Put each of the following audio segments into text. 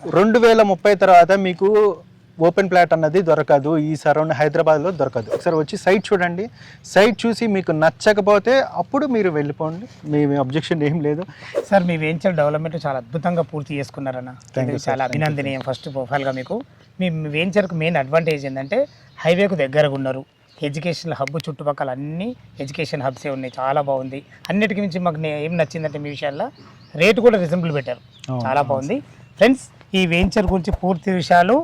2030 తర్వాత మీకు open plot అన్నది దొరకదు, ఈ సరౌండ్ హైదరాబాద్లో దొరకదు. ఒకసారి వచ్చి సైట్ చూడండి, సైట్ చూసి మీకు నచ్చకపోతే అప్పుడు మీరు వెళ్ళిపోండి, మీ అబ్జెక్షన్ ఏం లేదు. సార్ మీ వెంచర్ డెవలప్మెంట్ చాలా అద్భుతంగా పూర్తి చేసుకున్నారన్న, చాలా అభినందనీయం. ఫస్ట్ ప్రొఫైల్గా మీకు మీ వెంచర్కు మెయిన్ అడ్వాంటేజ్ ఏంటంటే హైవేకు దగ్గరగా ఉన్నారు, ఎడ్యుకేషన్ హబ్ చుట్టుపక్కల అన్ని ఎడ్యుకేషన్ హబ్సే ఉన్నాయి, చాలా బాగుంది. అన్నిటికీ మించి మాకు ఏం నచ్చిందంటే మీ విషయాల్లో రేటు కూడా రీజనబుల్ పెట్టారు, చాలా బాగుంది. ఫ్రెండ్స్, ఈ వెంచర్ గురించి పూర్తి విషయాలు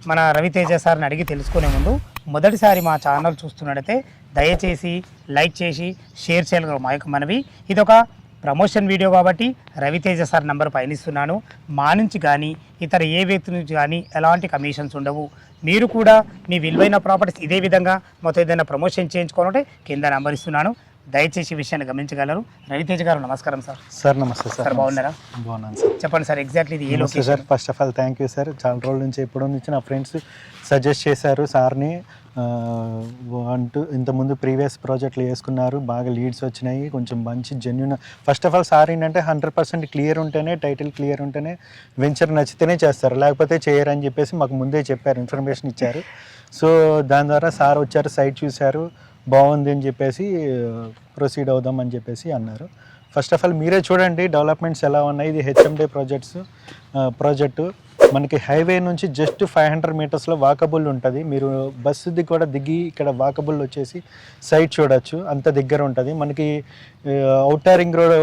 మన రవితేజ సార్ని అడిగి తెలుసుకునే ముందు మొదటిసారి మా ఛానల్ చూస్తున్నట్టయితే దయచేసి లైక్ చేసి షేర్ చేయాలి మా యొక్క మనవి. ఇది ఒక ప్రమోషన్ వీడియో కాబట్టి రవితేజ సార్ నంబర్ పైన ఇస్తున్నాను. మా నుంచి కానీ ఇతర ఏ వ్యక్తి నుంచి కానీ ఎలాంటి కమిషన్స్ ఉండవు. మీరు కూడా మీ విలువైన ప్రాపర్టీస్ ఇదే విధంగా మొత్తం ఏదైనా ప్రమోషన్ చేయించుకోవాలంటే కింద నంబర్ ఇస్తున్నాను, దయచేసి విషయాన్ని గమనించగలరు. రవితేజ గారు నమస్కారం సార్. సార్ నమస్తే సార్. బాగున్నారా? బాగున్నాను సార్. చెప్పండి సార్, ఎగ్జాక్ట్లీ ఇది ఏ location? Sir first of all thank you sir. చాలా రోజుల నుంచి ఎప్పుడో నుంచి నా ఫ్రెండ్స్ సజెస్ట్ చేశారు సార్ని, అంటూ ఇంతకుముందు ప్రీవియస్ ప్రాజెక్టులు వేసుకున్నారు, బాగా లీడ్స్ వచ్చినాయి, కొంచెం మంచి genuine. First of all sir ఏంటంటే 100% క్లియర్ ఉంటేనే, టైటిల్ క్లియర్ ఉంటేనే వెంచర్ నచ్చితేనే చేస్తారు, లేకపోతే చేయరని చెప్పేసి మాకు ముందే చెప్పారు, ఇన్ఫర్మేషన్ ఇచ్చారు. సో దాని ద్వారా సార్ వచ్చారు, సైట్ చూశారు, బాగుంది అని చెప్పేసి ప్రొసీడ్ అవుదాం అని చెప్పేసి అన్నారు. ఫస్ట్ ఆఫ్ ఆల్ మీరే చూడండి డెవలప్మెంట్స్ ఎలా ఉన్నాయి. ఇది హెచ్ఎండే ప్రాజెక్టు మనకి హైవే నుంచి జస్ట్ 500 మీటర్స్లో వాకబుల్ ఉంటుంది. మీరు బస్సుది కూడా దిగి ఇక్కడ వాకబుల్ వచ్చేసి సైట్ చూడొచ్చు, అంత దగ్గర ఉంటుంది. మనకి outer ring road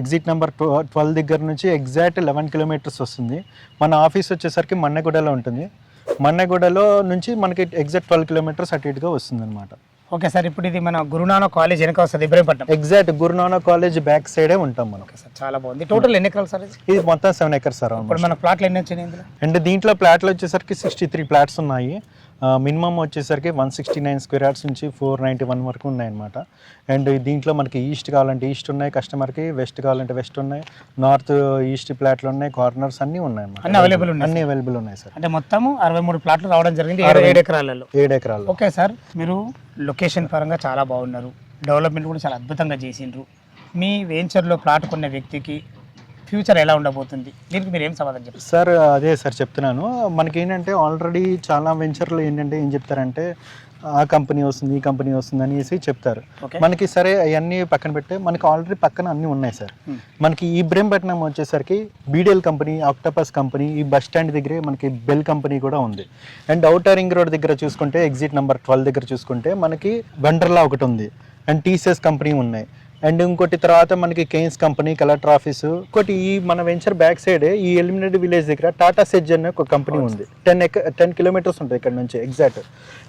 exit number 12 దగ్గర నుంచి ఎగ్జాక్ట్ 11 కిలోమీటర్స్ వస్తుంది. మన ఆఫీస్ వచ్చేసరికి మన్నెగూడలో ఉంటుంది. మన్నెగూడలో నుంచి మనకి ఎగ్జాక్ట్ 12 కిలోమీటర్స్ అటు ఇటుగా వస్తుంది అనమాట. ఓకే సార్, ఇప్పుడు ఇది మన గురునానక్ కాలేజ్ వెనక వస్తుంది, Ibrahimpatnam. Exact Guru Nanak college back సైడే ఉంటాం మనం. సార్ చాలా బాగుంది. టోటల్ ఎన్ని ఎకరాలు సార్? ఇది మొత్తం 7 acres సార్. ఇప్పుడు మన ప్లాట్లు ఎన్ని వచ్చినాయి ఇందులో? అండ్ దీంట్లో ప్లాట్లు వచ్చేసరికి 63 ప్లాట్స్ ఉన్నాయి. మినిమం వచ్చేసరికి 169 స్క్వేర్ యార్డ్స్ నుంచి 491 వరకు ఉన్నాయన్నమాట. అండ్ దీంట్లో మనకి ఈస్ట్ కావాలంటే ఈస్ట్ ఉన్నాయి కస్టమర్కి, వెస్ట్ కావాలంటే వెస్ట్ ఉన్నాయి, నార్త్ ఈస్ట్ ప్లాట్లు ఉన్నాయి, కార్నర్స్ అన్నీ ఉన్నాయి అన్నమాట. అన్ని అవైలబుల్ ఉన్నాయి సార్. అంటే మొత్తం 63 ప్లాట్లు రావడం జరిగింది 7 ఎకరాలలో. 7 ఎకరాలు. ఓకే సార్, మీరు లొకేషన్ పరంగా చాలా బాగున్నారు, డెవలప్మెంట్ కూడా చాలా అద్భుతంగా చేసిండ్రు. మీ వెంచర్లో ప్లాట్ కొన్న వ్యక్తికి ఫ్యూచర్ ఎలా ఉండబోతుంది, దీనికి మీరు ఏం సమాధానం చెప్తారు? సార్ అదే సార్ చెప్తున్నాను. మనకి ఏంటంటే ఆల్రెడీ చాలా వెంచర్లు ఏంటంటే ఏం చెప్తారంటే ఆ కంపెనీ వస్తుంది, ఈ కంపెనీ వస్తుంది అనేసి చెప్తారు. మనకి సరే అవన్నీ పక్కన పెట్టి మనకి ఆల్రెడీ పక్కన అన్నీ ఉన్నాయి సార్. మనకి ఈ ఇబ్రహీంపట్నం వచ్చేసరికి బీడీఎల్ కంపెనీ, ఆక్టోపస్ కంపెనీ, ఈ బస్ స్టాండ్ దగ్గరే మనకి బెల్ కంపెనీ కూడా ఉంది. అండ్ ఔటర్ రింగ్ రోడ్ దగ్గర చూసుకుంటే ఎగ్జిట్ నెంబర్ 12 దగ్గర చూసుకుంటే మనకి వండర్లా ఒకటి ఉంది, అండ్ టీసీఎస్ కంపెనీ ఉన్నాయి. అండ్ ఇంకోటి తర్వాత మనకి కేన్స్ కంపెనీ, కలెక్టర్ ఆఫీసు. ఇంకోటి ఈ మన వెంచర్ బ్యాక్ సైడే ఈ ఎలిమినేట్ విలేజ్ దగ్గర టాటా సెజ్ అనే ఒక కంపెనీ ఉంది. 10 కిలోమీటర్స్ ఉంటుంది ఇక్కడ నుంచి ఎగ్జాక్ట్.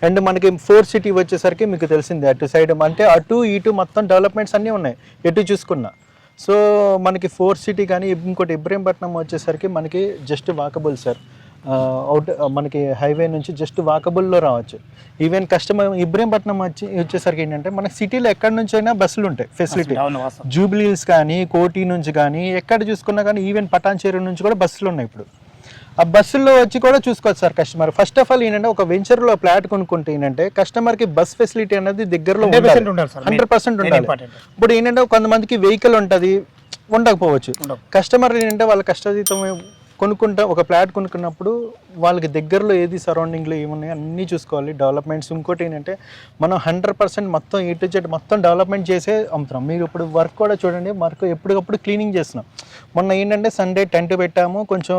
అండ్ మనకి 4 సిటీ వచ్చేసరికి మీకు తెలిసిందే, అటు సైడ్ అంటే అటు ఇటు మొత్తం డెవలప్మెంట్స్ అన్నీ ఉన్నాయి ఎటు చూసుకున్నా. సో మనకి 4 సిటీ కానీ ఇంకోటి ఇబ్రహీంపట్నం వచ్చేసరికి మనకి జస్ట్ వాకబుల్ సార్. మనకి హైవే నుంచి జస్ట్ వాకబుల్లో రావచ్చు. ఈవెన్ కస్టమర్ ఇబ్రహీంపట్నం వచ్చేసరికి ఏంటంటే మనకి సిటీలో ఎక్కడి నుంచి అయినా బస్సులు ఉంటాయి, ఫెసిలిటీ. జూబ్లీ హిల్స్ కానీ, కోటి నుంచి కానీ, ఎక్కడ చూసుకున్నా కానీ, ఈవెన్ పటాన్చేరు నుంచి కూడా బస్సులు ఉన్నాయి. ఇప్పుడు ఆ బస్సుల్లో వచ్చి కూడా చూసుకోవచ్చు sir customer. First of all ఏంటంటే ఒక వెంచర్లో ఫ్లాట్ కొనుక్కుంటే ఏంటంటే కస్టమర్కి బస్ ఫెసిలిటీ అనేది దగ్గరలో 100% ఉండాలి. ఇప్పుడు ఏంటంటే కొంతమందికి వెహికల్ ఉంటుంది, ఉండకపోవచ్చు. కస్టమర్ ఏంటంటే వాళ్ళ కష్టజీతం కొనుక్కుంటా ఒక ఫ్లాట్ కొనుక్కున్నప్పుడు వాళ్ళకి దగ్గరలో ఏది సరౌండింగ్లో ఏమున్నాయి అన్నీ చూసుకోవాలి, డెవలప్మెంట్స్. ఇంకోటి ఏంటంటే మనం 100% మొత్తం A to Z మొత్తం డెవలప్మెంట్ చేసే అమ్ముతున్నాం. మీరు ఇప్పుడు వర్క్ కూడా చూడండి, వర్క్ ఎప్పటికప్పుడు క్లీనింగ్ చేస్తున్నాం. మొన్న ఏంటంటే సండే టెంట్ పెట్టాము, కొంచెం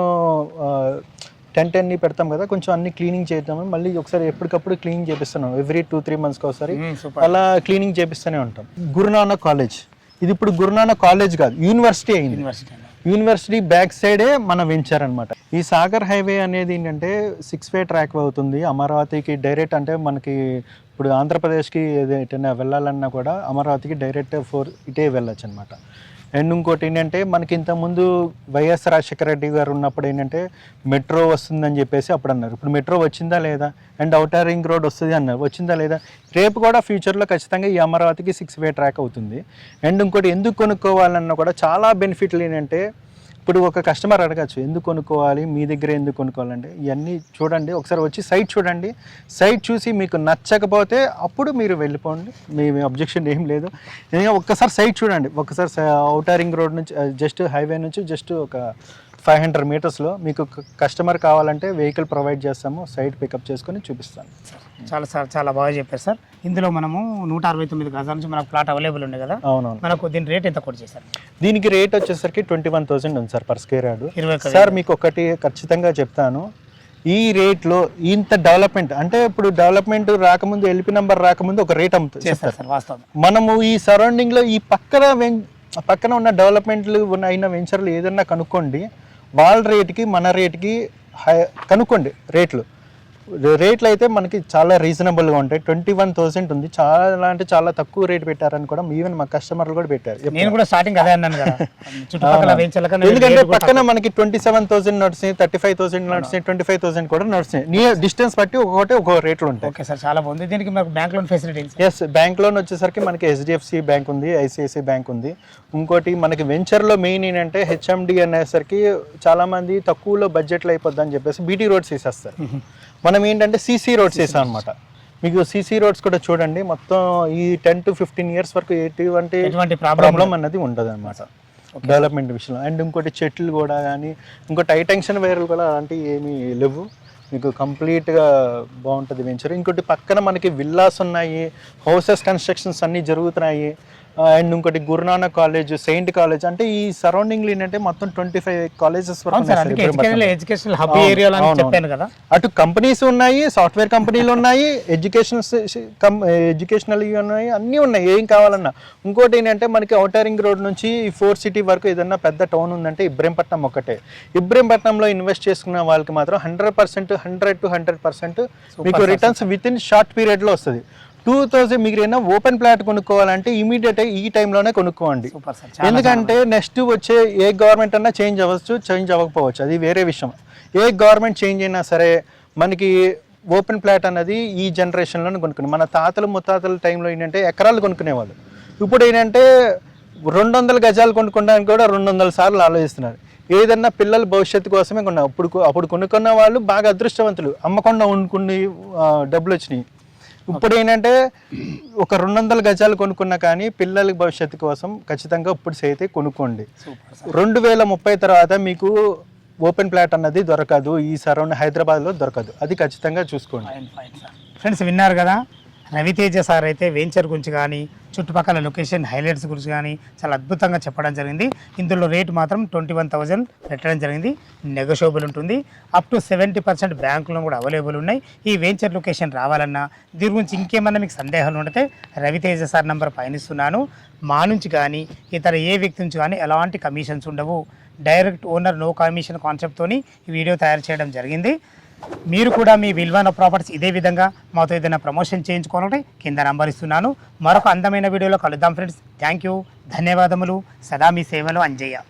టెంట్ అన్ని పెడతాం కదా, కొంచెం అన్ని క్లీనింగ్ చేద్దాము, మళ్ళీ ఒకసారి ఎప్పటికప్పుడు క్లీనింగ్ చేపిస్తున్నాం. ఎవ్రీ 2-3 monthsకి ఒకసారి అలా క్లీనింగ్ చేపిస్తూనే ఉంటాం. గురునానక్ కాలేజ్, ఇది ఇప్పుడు గురునానక్ కాలేజ్ కాదు, యూనివర్సిటీ అయింది. యూనివర్సిటీ బ్యాక్ సైడే మన వెంచర్ అనమాట. ఈ సాగర్ హైవే అనేది ఏంటంటే 6-way ట్రాక్ అవుతుంది. అమరావతికి డైరెక్ట్, అంటే మనకి ఇప్పుడు ఆంధ్రప్రదేశ్కి ఏదైనా వెళ్ళాలన్నా కూడా అమరావతికి డైరెక్ట్ ఇటే వెళ్ళొచ్చు అనమాట. అండ్ ఇంకోటి ఏంటంటే మనకి ఇంతకుముందు వైఎస్ రాజశేఖర రెడ్డి గారు ఉన్నప్పుడు ఏంటంటే మెట్రో వస్తుందని చెప్పేసి అప్పుడు అన్నారు. ఇప్పుడు మెట్రో వచ్చిందా లేదా? అండ్ ఔటర్ రింగ్ రోడ్ వస్తుంది అన్నారు, వచ్చిందా లేదా? రేపు కూడా ఫ్యూచర్లో ఖచ్చితంగా ఈ అమరావతికి 6-way ట్రాక్ అవుతుంది. అండ్ ఇంకోటి ఎందుకు కొనుక్కోవాలన్నా కూడా చాలా బెనిఫిట్లు ఏంటంటే, ఇప్పుడు ఒక కస్టమర్ అడగచ్చు ఎందుకు కొనుక్కోవాలి, మీ దగ్గర ఎందుకు కొనుక్కోవాలంటే ఇవన్నీ చూడండి, ఒకసారి వచ్చి సైట్ చూడండి, సైట్ చూసి మీకు నచ్చకపోతే అప్పుడు మీరు వెళ్ళిపోండి, మీ అబ్జెక్షన్ ఏం లేదు. ఒక్కసారి సైట్ చూడండి, ఒక్కసారి ఔటర్ రింగ్ రోడ్ నుంచి జస్ట్ హైవే నుంచి జస్ట్ ఒక 500 మీటర్స్లో మీకు కస్టమర్ కావాలంటే వెహికల్ ప్రొవైడ్ చేస్తాము, సైట్ పికప్ చేసుకొని చూపిస్తాను. చాలా బాగా చెప్పారు సార్. ఇందులో మనము 169 గజాల నుంచి మనకు ప్లాట్ అవైలబుల్ ఉంది కదా. అవునవును. మనకు దీని రేట్ ఎంత కొట్టి చేశారు? దీనికి రేట్ వచ్చేసరికి 21,000 ఉంది sir per square yard. 21,000. Sir మీకు ఒకటి ఖచ్చితంగా చెప్తాను, ఈ రేట్లో ఇంత డెవలప్మెంట్ అంటే ఇప్పుడు డెవలప్మెంట్ రాకముందు ఎల్పి నెంబర్ రాకముందు ఒక రేట్ చేస్తారు సార్ వాస్తవం. మనము ఈ సరౌండింగ్లో ఈ పక్కన ఉన్న డెవలప్మెంట్లు అయిన వెంచర్లు ఏదన్నా కనుక్కోండి, వాళ్ళ రేట్కి మన రేట్కి కనుక్కోండి రేట్లు అయితే మనకి చాలా రీజనబుల్గా ఉంటాయి. 21,000 ఉంది, చాలా అంటే చాలా తక్కువ రేట్ పెట్టారని కూడా ఈవెన్ మా కస్టమర్లు కూడా పెట్టారు. నేను కూడా స్టార్టింగ్ అదే అన్నాను కదా, చుట్టుపక్కల వెంచర్ల ఎందుకంటే పక్కన మనకి 27,000 నడుస్తున్నాయి, 35,000 నడుస్తున్నాయి, 25,000 కూడా నడుస్తున్నాయి. నీ డిస్టెన్స్ బట్టి ఒక్కో రేట్లు ఉంటాయి. ఓకే సార్, చాలా బాగుంది. దీనికి మనకు bank loan facility? Yes, bank loan వచ్చేసరికి మనకి HDFC బ్యాంక్ ఉంది, ICICI బ్యాంక్ ఉంది. ఇంకోటి మనకి వెంచర్లో మెయిన్ ఏంటంటే HMD అనేసరికి చాలా మంది తక్కువలో బడ్జెట్లో అయిపోద్ది అని చెప్పేసి BT రోడ్స్ వేసేస్తారు. మనం ఏంటంటే CC రోడ్స్ వేసాం అనమాట. మీకు CC రోడ్స్ కూడా చూడండి, మొత్తం ఈ 10 to 15 ఇయర్స్ వరకు ఎటువంటి ప్రాబ్లం అన్నది ఉండదు అనమాట డెవలప్మెంట్ విషయంలో. అండ్ ఇంకోటి చెట్లు కూడా కానీ, ఇంకోటి హై టెన్షన్ వైర్లు కూడా అలాంటివి ఏమీ లేవు. మీకు కంప్లీట్గా బాగుంటుంది వెంచర్. ఇంకోటి పక్కన మనకి విల్లాస్ ఉన్నాయి, హౌసెస్ కన్స్ట్రక్షన్స్ అన్నీ జరుగుతున్నాయి. అండ్ ఇంకోటి గురునానక్ కాలేజ్, సెయింట్ కాలేజ్, అంటే ఈ సరౌండింగ్లో ఏంటంటే మొత్తం 25 కాలేజెస్ ఎడ్యుకేషనల్ హబ్ ఏరియాలో చెప్పాను కదా. అటు కంపెనీస్ ఉన్నాయి, సాఫ్ట్వేర్ కంపెనీలు ఉన్నాయి, ఎడ్యుకేషనల్ ఉన్నాయి, అన్నీ ఉన్నాయి ఏం కావాలన్నా. ఇంకోటి ఏంటంటే మనకి ఔటర్ రింగ్ రోడ్ నుంచి ఈ 4 సిటీ వరకు ఏదన్నా పెద్ద టౌన్ ఉందంటే ఇబ్రహీంపట్నం ఒకటే. ఇబ్రహీంపట్నంలో ఇన్వెస్ట్ చేసుకున్న వాళ్ళకి మాత్రం 100% 100 to 100% మీకు రిటర్న్స్ విత్ ఇన్ షార్ట్ పీరియడ్లో వస్తుంది. 2,000 మీకు ఏదైనా ఓపెన్ ప్లాట్ కొనుక్కోవాలంటే ఇమీడియట్ ఈ టైంలోనే కొనుక్కోండి. ఎందుకంటే నెక్స్ట్ వచ్చే ఏ గవర్నమెంట్ అన్నా చేంజ్ అవ్వచ్చు, చేంజ్ అవ్వకపోవచ్చు, అది వేరే విషయం. ఏ గవర్నమెంట్ చేంజ్ అయినా సరే మనకి ఓపెన్ ప్లాట్ అన్నది ఈ జనరేషన్లోనే కొనుక్కునే. మన తాతలు ముత్తాతల టైంలో ఏంటంటే ఎకరాలు కొనుక్కునేవాళ్ళు. ఇప్పుడు ఏంటంటే 200 గజాలు కొనుక్కోవడానికి కూడా 200 సార్లు ఆలోచిస్తున్నారు. ఏదన్నా పిల్లల భవిష్యత్తు కోసమే కొన్నా. అప్పుడు కొనుక్కున్న వాళ్ళు బాగా అదృష్టవంతులు, అమ్మకుండా కొనుక్కుని డబ్బులు వచ్చినాయి. ఇప్పుడు ఏంటంటే ఒక 200 గజాలు కొనుక్కున్నా కానీ పిల్లల భవిష్యత్తు కోసం ఖచ్చితంగా ఇప్పుడు అయితే కొనుక్కోండి. 2030 తర్వాత మీకు ఓపెన్ ప్లాట్ అన్నది దొరకదు, ఈ సరౌండ్ హైదరాబాద్లో దొరకదు, అది ఖచ్చితంగా చూసుకోండి. ఫ్రెండ్స్ విన్నారు కదా, రవితేజ సార్ అయితే వెంచర్ గురించి కానీ చుట్టుపక్కల లొకేషన్ హైలైట్స్ గురించి కానీ చాలా అద్భుతంగా చెప్పడం జరిగింది. ఇందులో రేటు మాత్రం 21,000 పెట్టడం జరిగింది. నెగోషియబుల్ ఉంటుంది. అప్ టు 70% బ్యాంకులో కూడా అవైలబుల్ ఉన్నాయి. ఈ వెంచర్ లొకేషన్ రావాలన్నా దీని గురించి ఇంకేమన్నా మీకు సందేహాలు ఉంటే రవితేజ సార్ నెంబర్ పయనిస్తున్నాను. మా నుంచి కానీ ఇతర ఏ వ్యక్తి నుంచి కానీ ఎలాంటి కమిషన్స్ ఉండవు. డైరెక్ట్ ఓనర్ నో కమిషన్ కాన్సెప్ట్తోని ఈ వీడియో తయారు చేయడం జరిగింది. మీరు కూడా మీ విలువైన ప్రాపర్టీస్ ఇదే విధంగా మాతో ఏదైనా ప్రమోషన్ చేయించుకోవాలంటే కింద నంబర్ ఇస్తున్నాను. మరొక అందమైన వీడియోలో కలుద్దాం ఫ్రెండ్స్. థ్యాంక్ యూ, ధన్యవాదములు. సదా మీ సేవలో అంజయ్య.